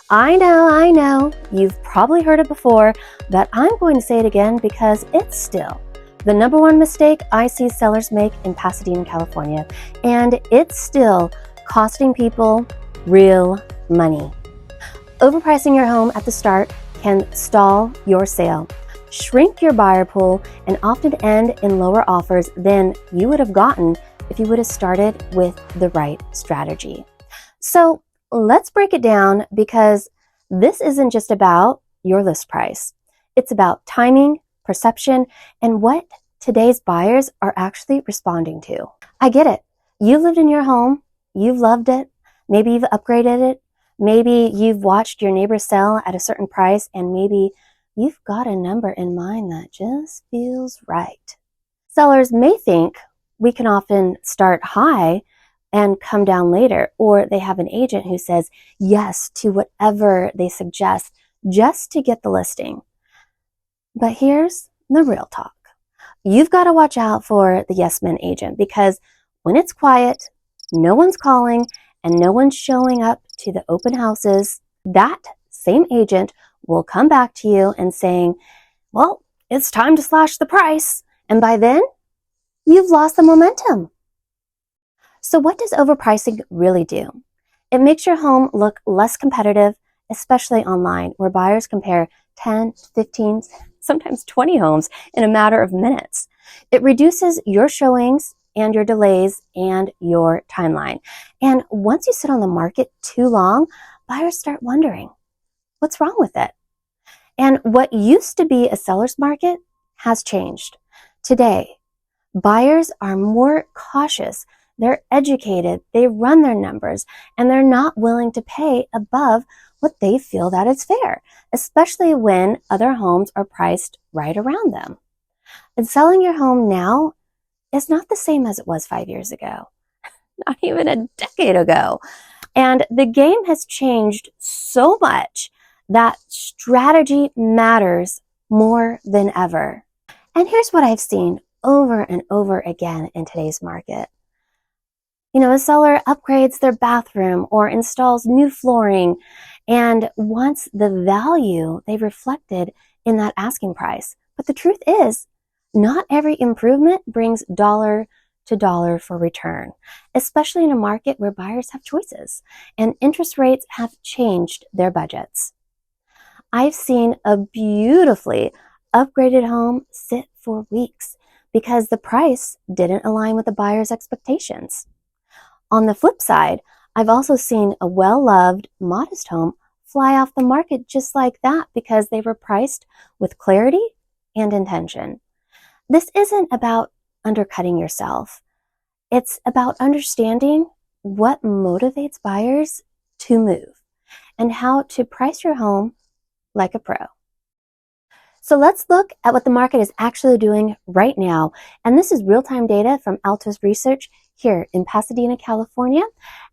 I know, you've probably heard it before, but I'm going to say it again because it's still the number one mistake I see sellers make in Pasadena, California, and it's still costing people real money. Overpricing your home at the start can stall your sale, shrink your buyer pool, and often end in lower offers than you would have gotten if you would have started with the right strategy. So let's break it down, because this isn't just about your list price. It's about timing, perception, and what today's buyers are actually responding to. I get it. You've lived in your home. You've loved it. Maybe you've upgraded it. Maybe you've watched your neighbor sell at a certain price, and maybe you've got a number in mind that just feels right. Sellers may think we can often start high and come down later, or they have an agent who says yes to whatever they suggest just to get the listing. But here's the real talk. You've got to watch out for the yes men agent, because when it's quiet, no one's calling, and no one's showing up to the open houses, that same agent will come back to you and saying, well, it's time to slash the price. And by then, you've lost the momentum. So what does overpricing really do? It makes your home look less competitive, especially online, where buyers compare 10, 15, sometimes 20 homes in a matter of minutes. It reduces your showings and your delays and your timeline. And once you sit on the market too long, buyers start wondering, what's wrong with it? And what used to be a seller's market has changed. Today, buyers are more cautious. They're educated, they run their numbers, and they're not willing to pay above what they feel that is fair, especially when other homes are priced right around them. And selling your home now is not the same as it was 5 years ago, not even a decade ago. And the game has changed so much that strategy matters more than ever. And here's what I've seen over and over again in today's market. A seller upgrades their bathroom or installs new flooring and wants the value they reflected in that asking price. But the truth is, not every improvement brings dollar to dollar for return, especially in a market where buyers have choices and interest rates have changed their budgets. I've seen a beautifully upgraded home sit for weeks because the price didn't align with the buyer's expectations. On the flip side, I've also seen a well-loved, modest home fly off the market just like that because they were priced with clarity and intention. This isn't about undercutting yourself. It's about understanding what motivates buyers to move and how to price your home like a pro. So let's look at what the market is actually doing right now. And this is real-time data from Altos Research here in Pasadena, California.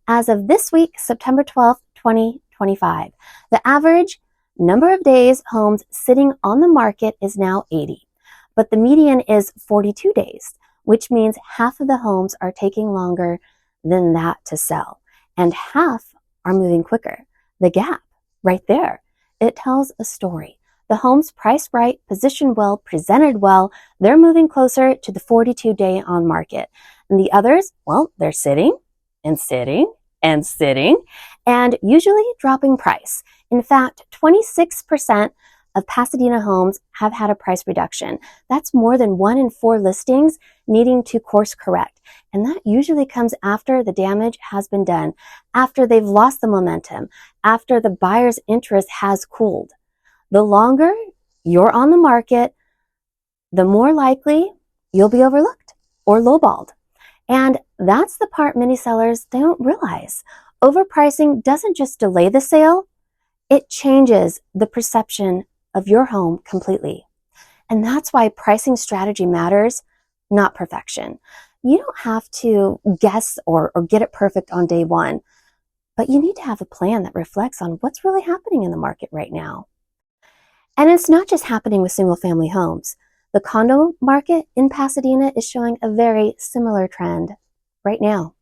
As of this week, September 12th, 2025, the average number of days homes sitting on the market is now 80, but the median is 42 days, which means half of the homes are taking longer than that to sell, and half are moving quicker. The gap right there, it tells a story. The homes priced right, positioned well, presented well, they're moving closer to the 42-day on market. And the others, well, they're sitting and sitting and sitting and usually dropping price. In fact, 26% of Pasadena homes have had a price reduction. That's more than 1 in 4 listings needing to course correct. And that usually comes after the damage has been done, after they've lost the momentum, after the buyer's interest has cooled. The longer you're on the market, the more likely you'll be overlooked or lowballed. And that's the part many sellers don't realize. Overpricing doesn't just delay the sale, it changes the perception of your home completely. And that's why pricing strategy matters, not perfection. You don't have to guess or get it perfect on day one, but you need to have a plan that reflects on what's really happening in the market right now. And it's not just happening with single-family homes. The condo market in Pasadena is showing a very similar trend right now.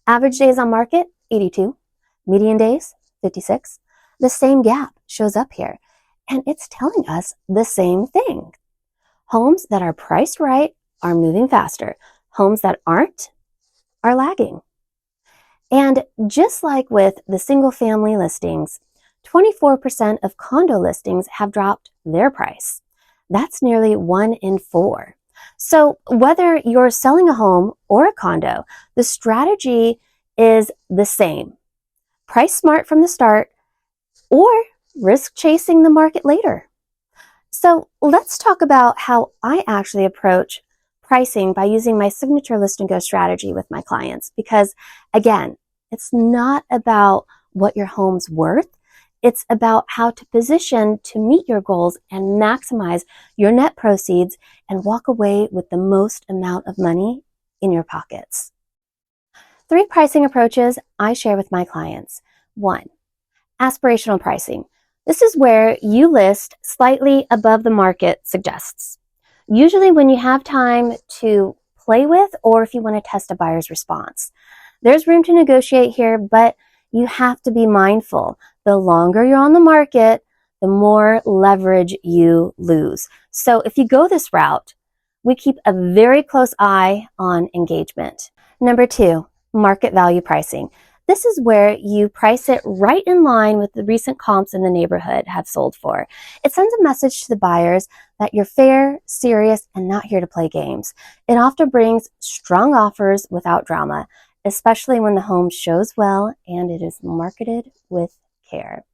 Average days on market, 82. Median days, 56. The same gap shows up here, and it's telling us the same thing. Homes that are priced right are moving faster. Homes that aren't are lagging. And just like with the single family listings, 24% of condo listings have dropped their price. That's nearly 1 in 4. So whether you're selling a home or a condo, the strategy is the same. Price smart from the start or risk chasing the market later. So let's talk about how I actually approach pricing by using my signature list and go strategy with my clients. Because again, it's not about what your home's worth. It's about how to position to meet your goals and maximize your net proceeds and walk away with the most amount of money in your pockets. 3 pricing approaches I share with my clients. 1, aspirational pricing. This is where you list slightly above the market suggests. Usually when you have time to play with or if you want to test a buyer's response. There's room to negotiate here, but you have to be mindful. The longer you're on the market, the more leverage you lose. So if you go this route, we keep a very close eye on engagement. Number 2, market value pricing. This is where you price it right in line with the recent comps in the neighborhood have sold for. It sends a message to the buyers that you're fair, serious, and not here to play games. It often brings strong offers without drama, especially when the home shows well and it is marketed with care.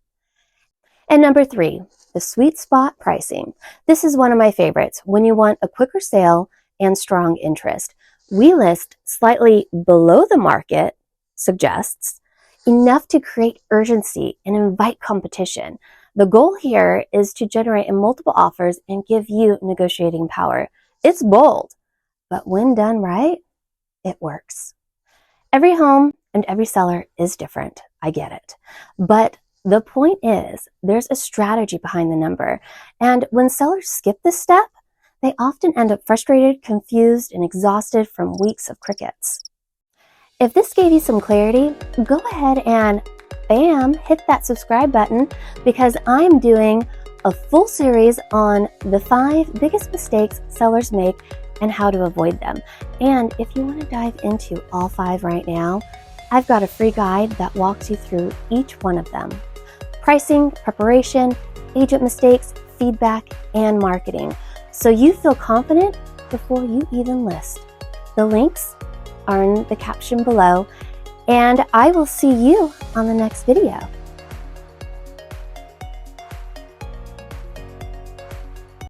And number 3, the sweet spot pricing. This is one of my favorites when you want a quicker sale and strong interest. We list slightly below the market suggests, enough to create urgency and invite competition. The goal here is to generate multiple offers and give you negotiating power. It's bold, but when done right, it works. Every home and every seller is different. I get it. But the point is, there's a strategy behind the number. And when sellers skip this step, they often end up frustrated, confused, and exhausted from weeks of crickets. If this gave you some clarity, go ahead and bam, hit that subscribe button because I'm doing a full series on the 5 biggest mistakes sellers make and how to avoid them. And if you want to dive into all 5 right now, I've got a free guide that walks you through each one of them. Pricing, preparation, agent mistakes, feedback, and marketing. So you feel confident before you even list. The links are in the caption below, and I will see you on the next video.